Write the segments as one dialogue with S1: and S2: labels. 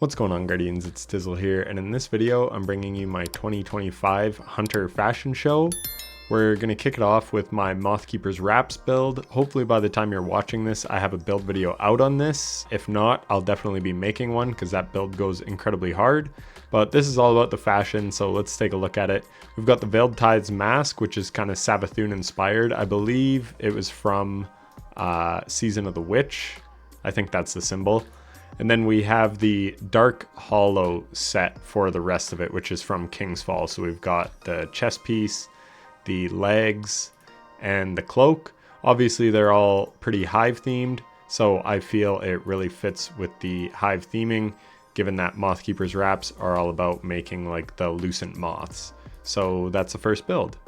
S1: What's going on, Guardians? It's Dizzle here, and in this video I'm bringing you my 2025 Hunter fashion show. We're going to kick it off with my Mothkeepers wraps build. Hopefully by the time you're watching this I have a build video out on this. If not, I'll definitely be making one because that build goes incredibly hard. But this is all about the fashion, so let's take a look at it. We've got the Veiled Tides mask, which is kind of Savathûn inspired. I believe it was from Season of the Witch. I think that's the symbol. And then we have the Dark Hollow set for the rest of it, which is from King's Fall. So we've got the chest piece, the legs, and the cloak. Obviously they're all pretty hive themed, so I feel it really fits with the hive theming, given that Mothkeepers wraps are all about making like the lucent moths. So that's the first build.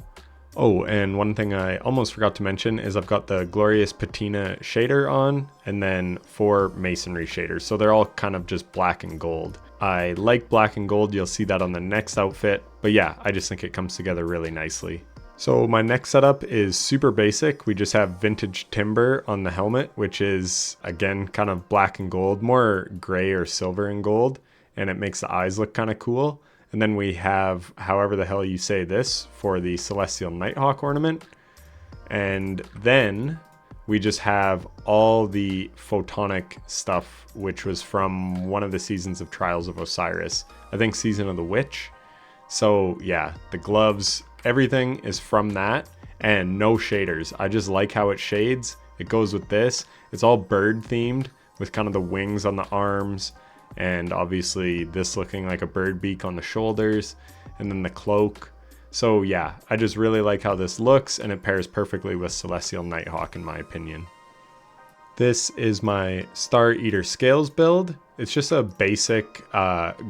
S1: Oh, and one thing I almost forgot to mention is I've got the Glorious Patina shader on, and then 4 masonry shaders. So they're all kind of just black and gold. I like black and gold, you'll see that on the next outfit. But yeah, I just think it comes together really nicely. So my next setup is super basic. We just have vintage timber on the helmet, which is again kind of black and gold, more gray or silver and gold, and it makes the eyes look kind of cool. And then we have, however the hell you say this, for the Celestial Nighthawk ornament. And then we just have all the photonic stuff, which was from one of the seasons of Trials of Osiris. I think Season of the Witch. So yeah, the gloves, everything is from that, and no shaders. I just like how it shades. It goes with this. It's all bird themed with kind of the wings on the arms, and obviously this looking like a bird beak on the shoulders, and then the cloak. So yeah, I just really like how this looks, and it pairs perfectly with Celestial Nighthawk in my opinion. This is my Star Eater Scales build. It's just a basic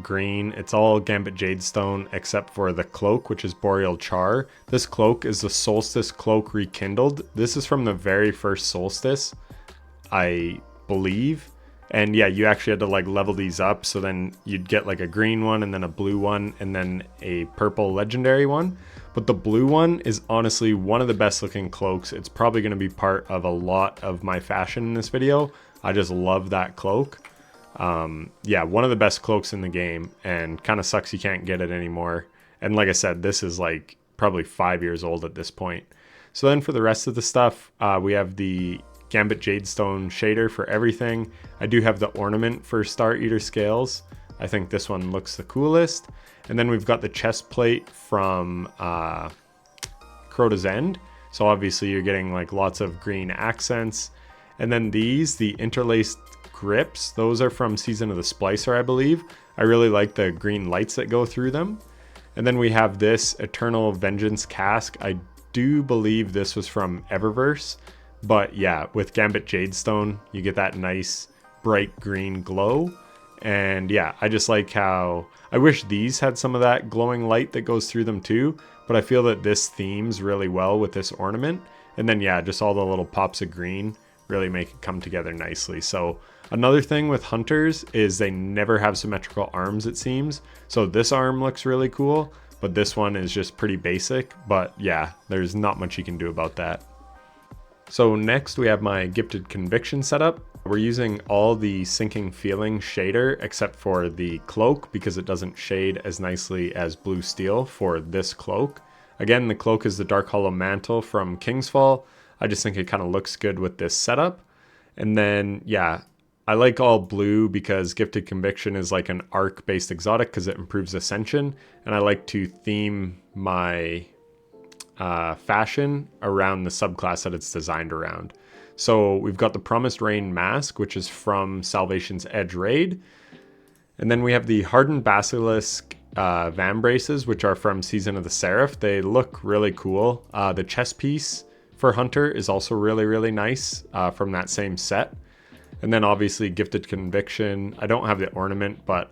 S1: green. It's all Gambit Jadestone except for the cloak, which is Boreal Char. This cloak is the Solstice Cloak Rekindled. This is from the very first Solstice, I believe. And yeah, you actually had to like level these up, so then you'd get like a green one and then a blue one and then a purple legendary one. But the blue one is honestly one of the best looking cloaks. It's probably going to be part of a lot of my fashion in this video. I just love that cloak. Yeah, one of the best cloaks in the game, and kind of sucks you can't get it anymore. And like I said, this is like probably 5 years old at this point. So then for the rest of the stuff, we have the Gambit Jadestone shader for everything. I do have the ornament for Star Eater Scales. I think this one looks the coolest. And then we've got the chest plate from Crota's End. So obviously you're getting like lots of green accents. And then these, the interlaced grips, those are from Season of the Splicer, I believe. I really like the green lights that go through them. And then we have this Eternal Vengeance cask. I do believe this was from Eververse. But yeah, with Gambit Jadestone, you get that nice bright green glow. And yeah, I just like how, I wish these had some of that glowing light that goes through them too, but I feel that this themes really well with this ornament. And then yeah, just all the little pops of green really make it come together nicely. So another thing with hunters is they never have symmetrical arms, it seems. So this arm looks really cool, but this one is just pretty basic. But yeah, there's not much you can do about that. So next we have my Gifted Conviction setup. We're using all the Sinking Feeling shader except for the cloak because it doesn't shade as nicely as Blue Steel for this cloak. Again, the cloak is the Dark Hollow Mantle from King's Fall. I just think it kind of looks good with this setup. And then yeah, I like all blue because Gifted Conviction is like an arc based exotic because it improves Ascension, and I like to theme my fashion around the subclass that it's designed around. So we've got the Promised Rain mask, which is from Salvation's Edge raid, and then we have the Hardened Basilisk vambraces, which are from Season of the Seraph. They look really cool. The chest piece for Hunter is also really nice from that same set. And then obviously Gifted Conviction. I don't have the ornament, but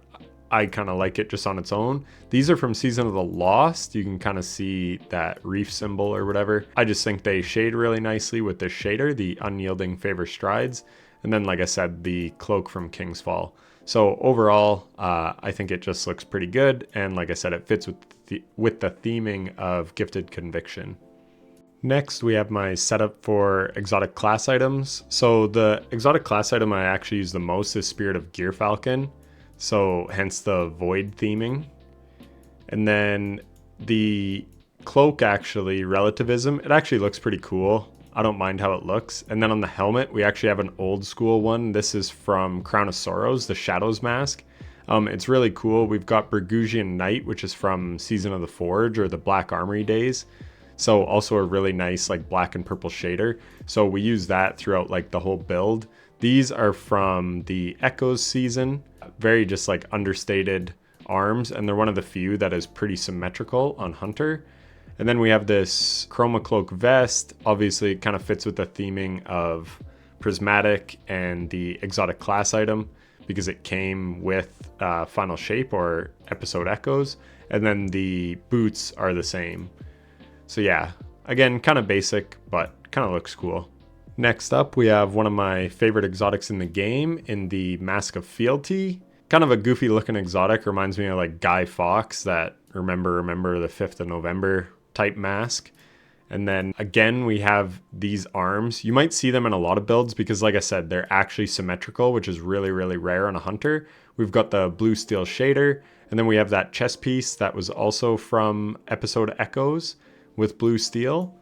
S1: I kind of like it just on its own. These are from Season of the Lost. You can kind of see that reef symbol or whatever. I just think they shade really nicely with this shader, the Unyielding Favor Strides. And then, like I said, the cloak from King's Fall. So overall, I think it just looks pretty good. And like I said, it fits with the theming of Gifted Conviction. Next, we have my setup for exotic class items. So the exotic class item I actually use the most is Spirit of Gyrfalcon. so hence the void theming. And then the cloak, actually, relativism, it actually looks pretty cool. I don't mind how it looks. And then on the helmet, we actually have an old school one. This is from Crown of Sorrows, the Shadows mask. It's really cool. We've got Burgundian Knight, which is from Season of the Forge or the Black Armory days. So also a really nice like black and purple shader. So we use that throughout like the whole build. These are from the Echoes season. Very just like understated arms, and they're one of the few that is pretty symmetrical on Hunter. And then we have this Chroma Cloak vest. Obviously it kind of fits with the theming of Prismatic and the exotic class item, because it came with Final Shape or Episode Echoes, and then the boots are the same. So yeah, again, kind of basic, but kind of looks cool. Next up, we have one of my favorite exotics in the game in the Mask of Fealty. Kind of a goofy looking exotic, reminds me of like Guy Fawkes, that remember the 5th of November type mask. And then again, we have these arms. You might see them in a lot of builds because like I said, they're actually symmetrical, which is really, really rare on a Hunter. We've got the blue steel shader, and then we have that chest piece that was also from Episode Echoes with blue steel.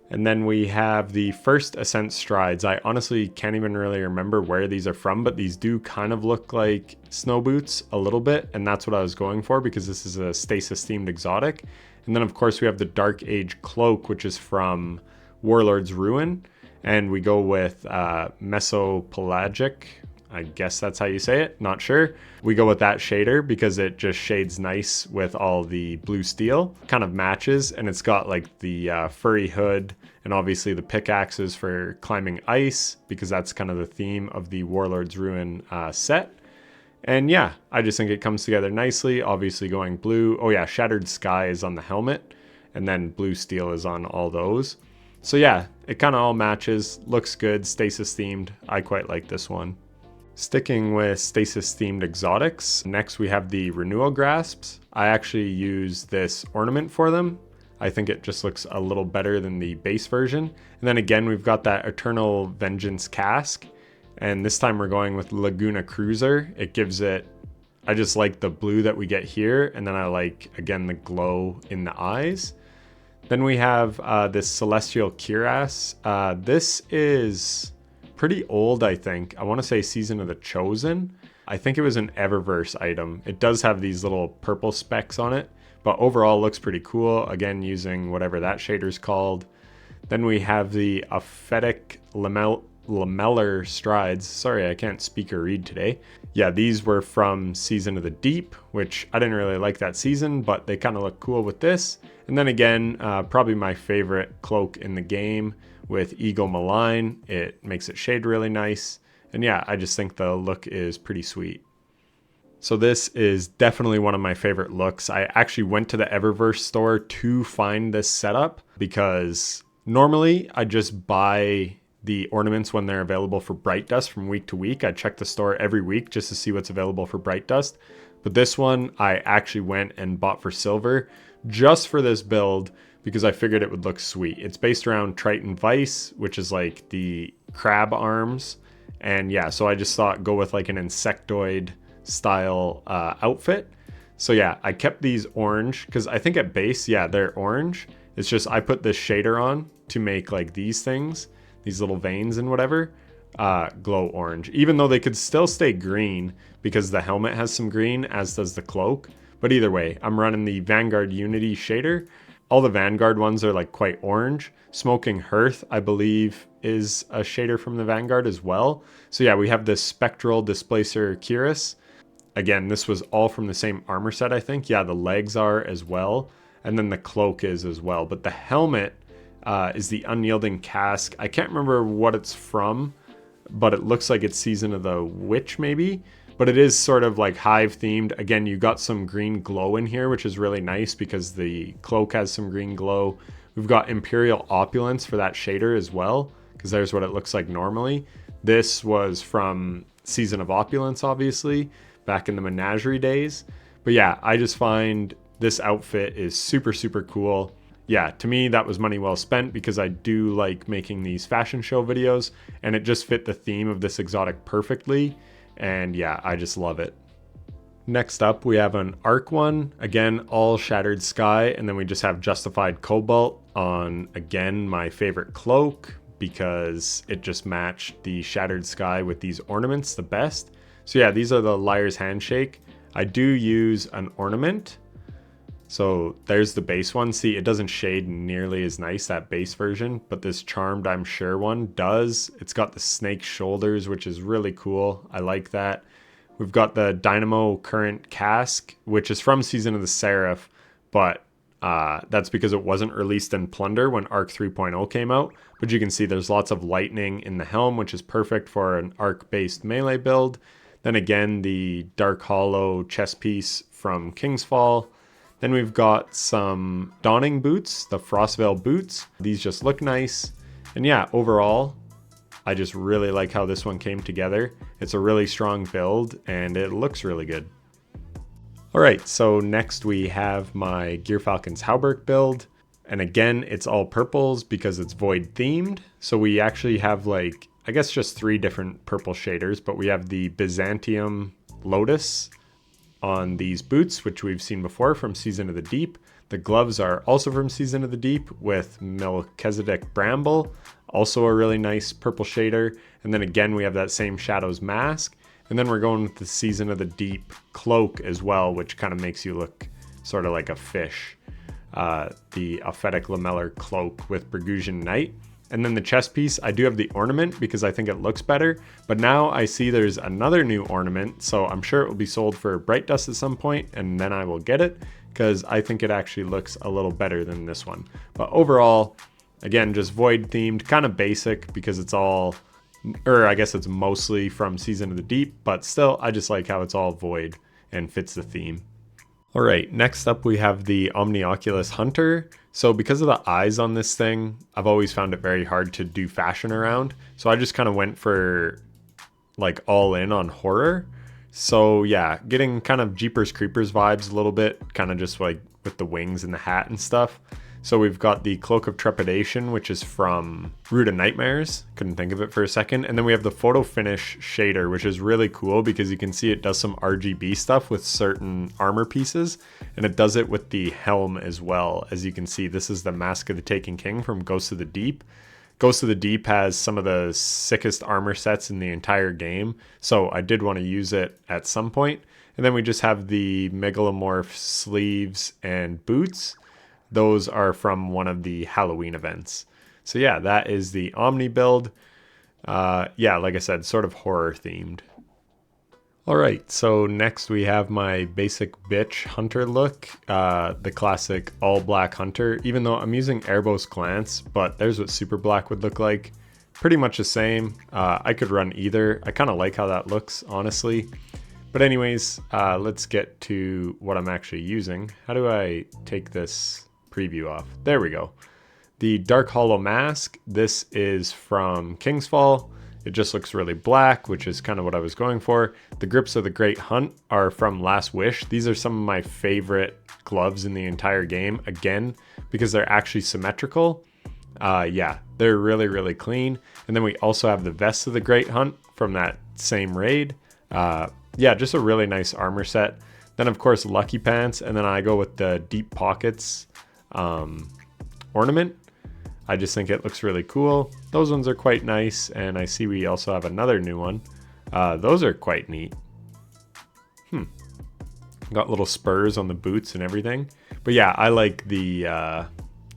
S1: And then we have the first Ascent strides. I honestly can't even really remember where these are from, but these do kind of look like snow boots a little bit, and that's what I was going for because this is a stasis themed exotic. And then of course we have the Dark Age cloak, which is from Warlord's Ruin, and we go with Mesopelagic. I guess that's how you say it, not sure. We go with that shader because it just shades nice with all the blue steel, kind of matches, and it's got like the furry hood and obviously the pickaxes for climbing ice because that's kind of the theme of the Warlord's Ruin set. And yeah, I just think it comes together nicely, obviously going blue. Oh yeah, Shattered Sky is on the helmet, and then blue steel is on all those. So yeah, it kind of all matches, looks good, stasis themed. I quite like this one. Sticking with stasis themed exotics, next we have the Renewal grasps. I actually use this ornament for them. I think it just looks a little better than the base version. And then again, we've got that Eternal Vengeance cask. And this time we're going with Laguna Cruiser. It gives it, I just like the blue that we get here. And then I like, again, the glow in the eyes. Then we have this Celestial Cuirass. This is pretty old, I think. I want to say Season of the Chosen. I think it was an Eververse item. It does have these little purple specks on it, but overall looks pretty cool. Again, using whatever that shader's called. Then we have the Aphetic Lamellar strides. Sorry, I can't speak or read today. Yeah, these were from Season of the Deep, which I didn't really like that season, but they kind of look cool with this. And then again, probably my favorite cloak in the game with Eagle Malign. It makes it shade really nice. And yeah, I just think the look is pretty sweet. So this is definitely one of my favorite looks. I actually went to the Eververse store to find this setup because normally I just buy the ornaments when they're available for Bright Dust from week to week. I check the store every week just to see what's available for Bright Dust. But this one I actually went and bought for silver just for this build because I figured it would look sweet. It's based around Triton Vice, which is like the crab arms. And yeah, so I just thought go with like an insectoid style outfit. So yeah, I kept these orange because I think at base, yeah, they're orange. It's just I put this shader on to make like these things, these little veins and whatever, glow orange, even though they could still stay green because the helmet has some green, as does the cloak. But either way, I'm running the Vanguard Unity shader. All the Vanguard ones are like quite orange. Smoking Hearth, I believe, is a shader from the Vanguard as well. So yeah, we have this Spectral Displacer Cuirass. Again, this was all from the same armor set, I think. Yeah, the legs are as well. And then the cloak is as well. But the helmet is the Unyielding Cask. I can't remember what it's from, but it looks like it's Season of the Witch maybe. But it is sort of like hive themed. Again, you got some green glow in here, which is really nice because the cloak has some green glow. We've got Imperial Opulence for that shader as well, because there's what it looks like normally. This was from Season of Opulence, obviously, back in the Menagerie days. But yeah, I just find this outfit is super, super cool. Yeah, to me, that was money well spent because I do like making these fashion show videos, and it just fit the theme of this exotic perfectly. And yeah, I just love it. Next up, we have an arc one. Again, all shattered sky, and then we just have justified cobalt on, again, my favorite cloak, because it just matched the shattered sky with these ornaments the best. So yeah, these are the liar's handshake. I do use an ornament. So there's the base one. See, it doesn't shade nearly as nice, that base version, but this charmed I'm sure one does. It's got the snake shoulders, which is really cool. I like that. We've got the Dynamo Current Cask, which is from Season of the Seraph, but that's because it wasn't released in Plunder when Arc 3.0 came out. But you can see there's lots of lightning in the helm, which is perfect for an arc-based melee build. Then again, the Dark Hollow chest piece from Kingsfall. Then we've got some Dawning boots, the Frostveil boots. These just look nice. And yeah, overall, I just really like how this one came together. It's a really strong build and it looks really good. Alright, so next we have my Gyrfalcons hauberk build. And again, it's all purples because it's void themed. So we actually have like, I guess just 3 different purple shaders, but we have the Byzantium Lotus on these boots, which we've seen before from Season of the Deep. The gloves are also from Season of the Deep with Melchizedek Bramble, also a really nice purple shader. And then again, we have that same Shadows mask. And then we're going with the Season of the Deep cloak as well, which kind of makes you look sort of like a fish. The Aphetic Lamellar cloak with Burgusian Knight. And then the chest piece, I do have the ornament because I think it looks better. But now I see there's another new ornament, so I'm sure it will be sold for Bright Dust at some point, and then I will get it because I think it actually looks a little better than this one. But overall, again, just void themed, kind of basic because it's all, or I guess it's mostly from Season of the Deep, but still, I just like how it's all void and fits the theme. All right, next up we have the Omnioculus Hunter. So because of the eyes on this thing, I've always found it very hard to do fashion around. So I just kind of went for like all in on horror. So yeah, getting kind of Jeepers Creepers vibes a little bit, kind of just like with the wings and the hat and stuff. So we've got the Cloak of Trepidation, which is from Root of Nightmares. Couldn't think of it for a second. And then we have the Photo Finish shader, which is really cool because you can see it does some RGB stuff with certain armor pieces. And it does it with the helm as well. As you can see, this is the Mask of the Taken King from Ghost of the Deep. Ghost of the Deep has some of the sickest armor sets in the entire game. So I did want to use it at some point. And then we just have the Megalomorph sleeves and boots. Those are from one of the Halloween events. So yeah, that is the Omni build. Yeah, like I said, sort of horror themed. Alright, so next we have my basic bitch hunter look. The classic all black hunter, even though I'm using Erebos Glance, but there's what super black would look like. Pretty much the same. I could run either. I kind of like how that looks, honestly. But anyways, let's get to what I'm actually using. How do I take this preview off? There we go. The Dark Hollow mask, this is from Kingsfall. It just looks really black, which is kind of what I was going for. The grips of the Great Hunt are from Last Wish. These are some of my favorite gloves in the entire game, again, because they're actually symmetrical. Yeah, they're really, really clean. And then we also have the Vest of the Great Hunt from that same raid. Yeah, just a really nice armor set. Then, of course, Lucky Pants, and then I go with the Deep Pockets ornament. I just think it looks really cool. Those ones are quite nice, and I see we also have another new one. Those are quite neat. Got little spurs on the boots and everything. But yeah, I like the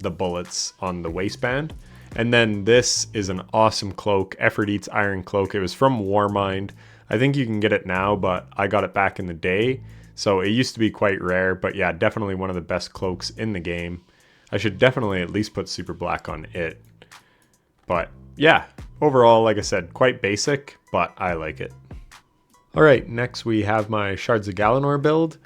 S1: bullets on the waistband. And then this is an awesome cloak, Effort Eats Iron Cloak. It was from Warmind. I think you can get it now, but I got it back in the day. So it used to be quite rare, but yeah, definitely one of the best cloaks in the game. I should definitely at least put super black on it. But yeah, overall, like I said, quite basic, but I like it. Alright, next we have my Shards of Galanor build.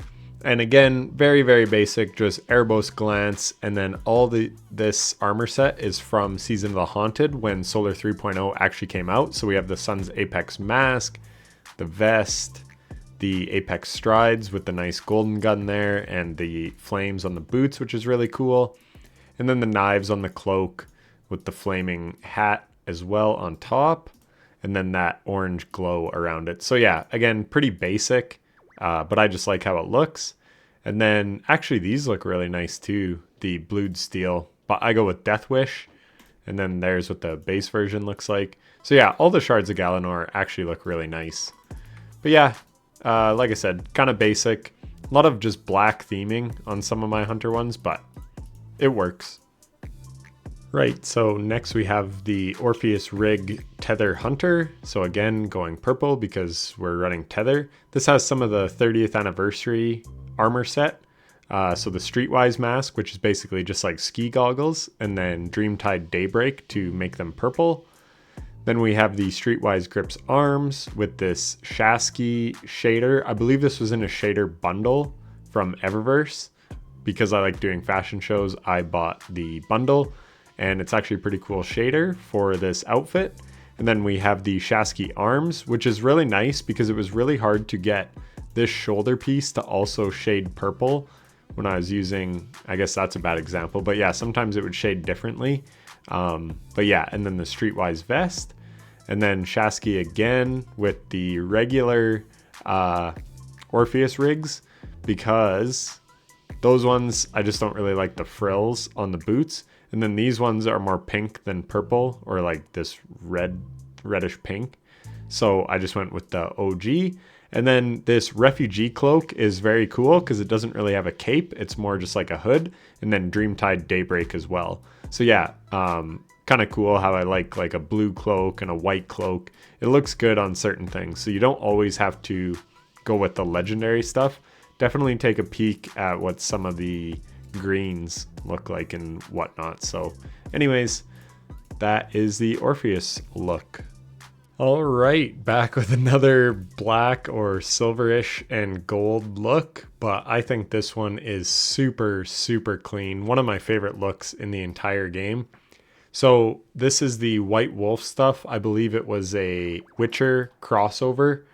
S1: And again, very, very basic, just Erebos Glance, and then all this armor set is from Season of the Haunted when Solar 3.0 actually came out. So we have the Sun's Apex Mask, the Vest, the Apex Strides with the nice golden gun there, and the flames on the boots, which is really cool. And then the knives on the cloak with the flaming hat as well on top. And then that orange glow around it. So yeah, again, pretty basic. but I just like how it looks. And then actually these look really nice too, the blued steel, but I go with Death Wish. And then there's what the base version looks like. So yeah, all the Shards of Galanor actually look really nice. But yeah, like I said, kind of basic. A lot of just black theming on some of my hunter ones, but it works. Right, so next we have the Orpheus rig tether hunter. So again, going purple because we're running tether. This has some of the 30th anniversary armor set. So the Streetwise mask, which is basically just like ski goggles, and then Dreamtide Daybreak to make them purple. Then we have the Streetwise Grips arms with this Shasky shader. I believe this was in a shader bundle from Eververse. Because I like doing fashion shows, I bought the bundle, and it's actually a pretty cool shader for this outfit. And then we have the Shasky arms, which is really nice because it was really hard to get this shoulder piece to also shade purple when I was using, I guess that's a bad example, but yeah, sometimes it would shade differently. But yeah, and then the Streetwise vest, and then Shasky again with the regular Orpheus rigs, because those ones, I just don't really like the frills on the boots. And then these ones are more pink than purple, or like this reddish pink. So I just went with the OG. And then this refugee cloak is very cool because it doesn't really have a cape. It's more just like a hood. And then Dreamtide Daybreak as well. So yeah, kind of cool how I like a blue cloak and a white cloak. It looks good on certain things. So you don't always have to go with the legendary stuff. Definitely take a peek at what some of the greens look like and whatnot. So anyways, that is the Orpheus look. All right, back with another black or silverish and gold look, but I think this one is super, super clean. One of my favorite looks in the entire game. So this is the White Wolf stuff. I believe it was a Witcher crossover.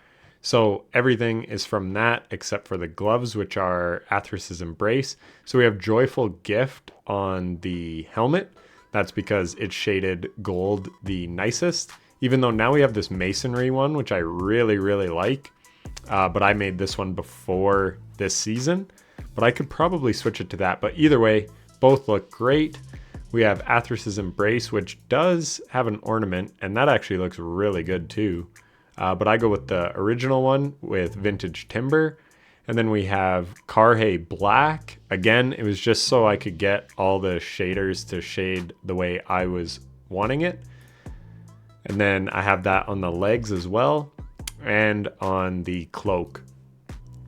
S1: So everything is from that except for the gloves, which are Athrys's Embrace. So we have Joyful Gift on the helmet. That's because it's shaded gold the nicest. Even though now we have this masonry one, which I really, really like. But I made this one before this season. But I could probably switch it to that. But either way, both look great. We have Athrys's Embrace, which does have an ornament. And that actually looks really good too. But I go with the original one with Vintage Timber. And then we have Karhe Black. Again, it was just so I could get all the shaders to shade the way I was wanting it. And then I have that on the legs as well, and on the cloak.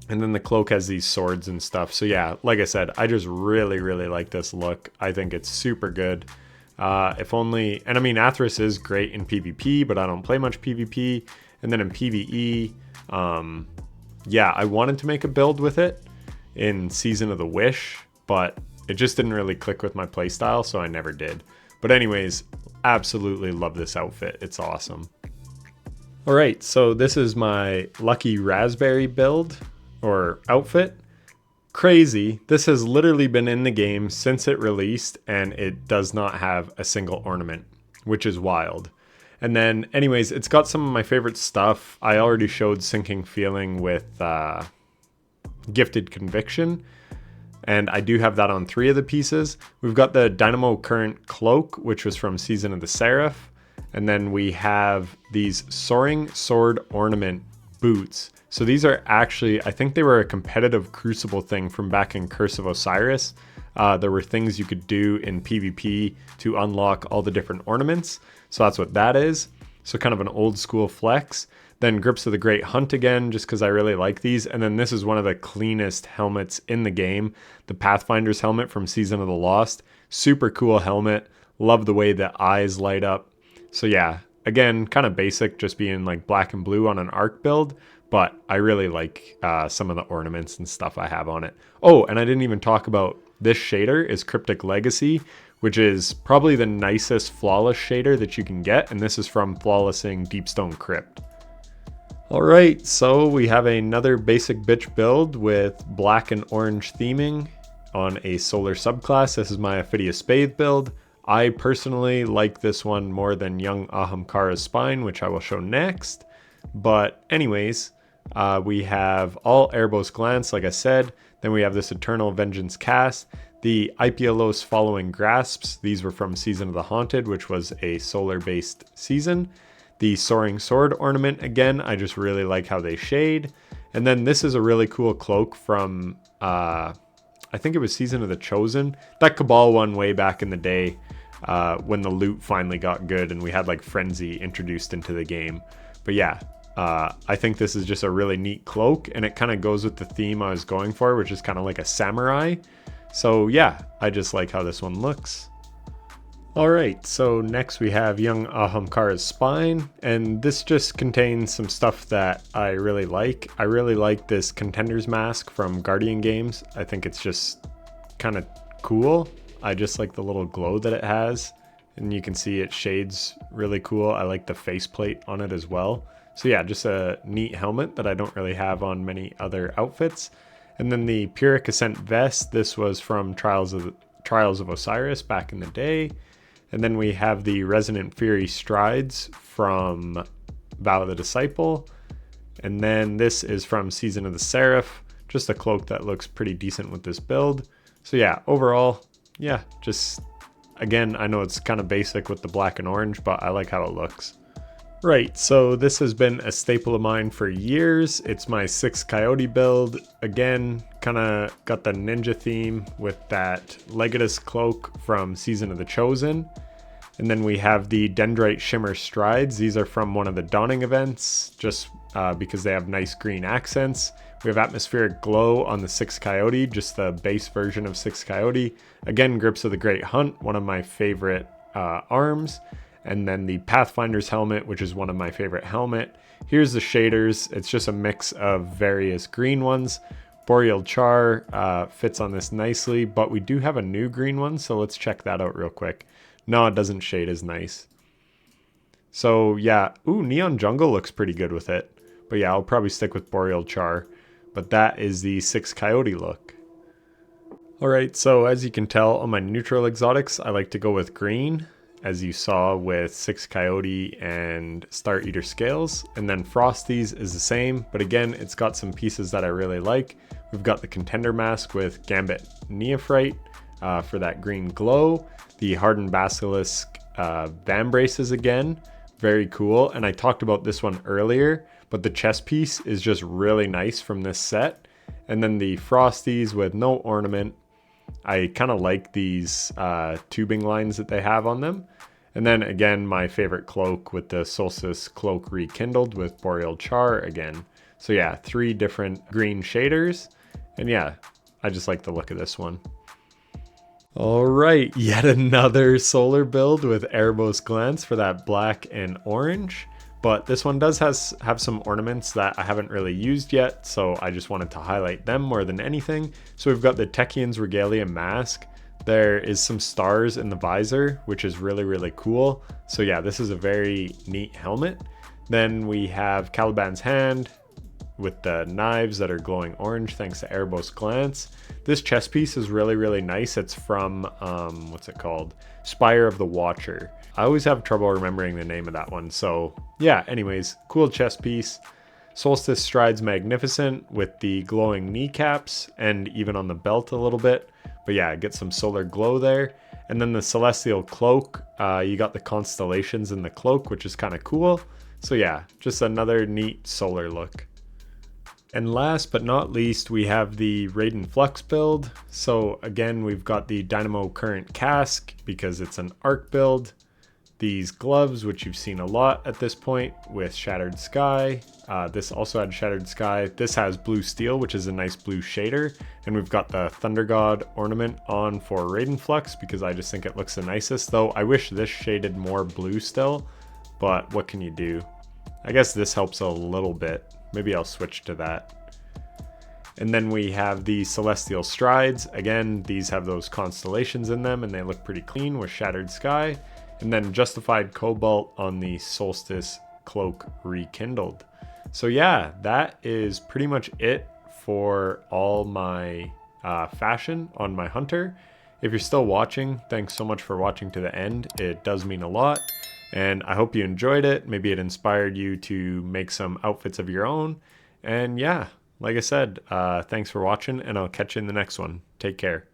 S1: And then the cloak has these swords and stuff. So yeah, like I said, I just really, really like this look. I think it's super good. If only, and I mean, Athrys is great in PvP, but I don't play much PvP. And then in PvE, yeah, I wanted to make a build with it in Season of the Wish, but it just didn't really click with my playstyle, so I never did. But anyways, absolutely love this outfit. It's awesome. All right, so this is my Lucky Raspberry build or outfit. Crazy. This has literally been in the game since it released, and it does not have a single ornament, which is wild. And then anyways, it's got some of my favorite stuff. I already showed Sinking Feeling with Gifted Conviction. And I do have that on 3 of the pieces. We've got the Dynamo Current Cloak, which was from Season of the Seraph. And then we have these Soaring Sword Ornament boots. So these are actually, I think they were a competitive Crucible thing from back in Curse of Osiris. There were things you could do in PvP to unlock all the different ornaments. So that's what that is. So kind of an old school flex. Then Grips of the Great Hunt again, just because I really like these. And then this is one of the cleanest helmets in the game. The Pathfinder's helmet from Season of the Lost. Super cool helmet. Love the way the eyes light up. So yeah, again, kind of basic, just being like black and blue on an arc build. But I really like some of the ornaments and stuff I have on it. Oh, and I didn't even talk about this shader is Cryptic Legacy, which is probably the nicest Flawless shader that you can get. And this is from Flawlessing Deepstone Crypt. All right, so we have another basic bitch build with black and orange theming on a solar subclass. This is my Ophidia Spathe build. I personally like this one more than young Ahamkara's Spine, which I will show next. But anyways, We have all Erebos Glance, like I said. Then we have this Eternal Vengeance cast. The Ipielos Following Grasps, these were from Season of the Haunted, which was a solar-based season. The Soaring Sword ornament, again, I just really like how they shade. And then this is a really cool cloak from, I think it was Season of the Chosen. That Cabal one way back in the day when the loot finally got good and we had like Frenzy introduced into the game. But yeah, I think this is just a really neat cloak, and it kind of goes with the theme I was going for, which is kind of like a samurai. So yeah, I just like how this one looks. Alright, so next we have young Ahamkara's spine, and this just contains some stuff that I really like. I really like this Contender's mask from Guardian Games. I think it's just kind of cool. I just like the little glow that it has, and you can see it shades really cool. I like the faceplate on it as well. So yeah, just a neat helmet that I don't really have on many other outfits. And then the Pyrrhic Ascent vest, this was from Trials of Osiris back in the day. And then we have the Resonant Fury Strides from Vow of the Disciple. And then this is from Season of the Seraph, just a cloak that looks pretty decent with this build. So yeah, overall, yeah, just, again, I know it's kind of basic with the black and orange, but I like how it looks. Right, so this has been a staple of mine for years. It's my 6 coyote build. Again, kind of got the ninja theme with that Legatus cloak from Season of the Chosen. And then we have the Dendrite Shimmer Strides. These are from one of the Dawning events, just because they have nice green accents. We have Atmospheric Glow on the 6 coyote, just the base version of 6 coyote. Again, Grips of the Great Hunt, one of my favorite arms. And then the Pathfinder's helmet, which is one of my favorite helmet. Here's the shaders. It's just a mix of various green ones. Boreal Char fits on this nicely, but we do have a new green one, so let's check that out real quick. No, it doesn't shade as nice. So yeah, ooh, Neon Jungle looks pretty good with it. But yeah, I'll probably stick with Boreal Char. But that is the 6 coyote look. Alright, so as you can tell on my neutral exotics, I like to go with green, as you saw with 6 Coyote and Star Eater Scales. And then Frosteez is the same, but again, it's got some pieces that I really like. We've got the Contender mask with Gambit Neophyte for that green glow. The Hardened Basilisk Vambraces again, very cool. And I talked about this one earlier, but the chest piece is just really nice from this set. And then the Frosteez with no ornament. I kind of like these tubing lines that they have on them. And then again, my favorite cloak with the Solstice Cloak Rekindled with Boreal Char again. So yeah, 3 different green shaders. And yeah, I just like the look of this one. Alright, yet another solar build with Erebos Glance for that black and orange. But this one does have some ornaments that I haven't really used yet, so I just wanted to highlight them more than anything. So we've got the Techion's Regalia mask. There is some stars in the visor, which is really, really cool. So yeah, this is a very neat helmet. Then we have Caliban's hand with the knives that are glowing orange thanks to Erebos Glance. This chest piece is really, really nice. It's from, what's it called? Spire of the Watcher. I always have trouble remembering the name of that one. So yeah, anyways, cool chest piece. Solstice Strides Magnificent with the glowing kneecaps and even on the belt a little bit. But yeah, get some solar glow there. And then the Celestial Cloak, you got the constellations in the cloak, which is kind of cool. So yeah, just another neat solar look. And last but not least, we have the Raiden Flux build. So again, we've got the Dynamo Current Cask because it's an arc build. These gloves, which you've seen a lot at this point with Shattered Sky. This also had Shattered Sky. This has Blue Steel, which is a nice blue shader. And we've got the Thunder God ornament on for Raiden Flux because I just think it looks the nicest. Though I wish this shaded more blue still, but what can you do? I guess this helps a little bit. Maybe I'll switch to that. And then we have the Celestial Strides. Again, these have those constellations in them and they look pretty clean with Shattered Sky. And then Justified Cobalt on the Solstice Cloak Rekindled. So yeah, that is pretty much it for all my fashion on my hunter. If you're still watching, thanks so much for watching to the end. It does mean a lot. And I hope you enjoyed it. Maybe it inspired you to make some outfits of your own. And yeah, like I said, thanks for watching, and I'll catch you in the next one. Take care.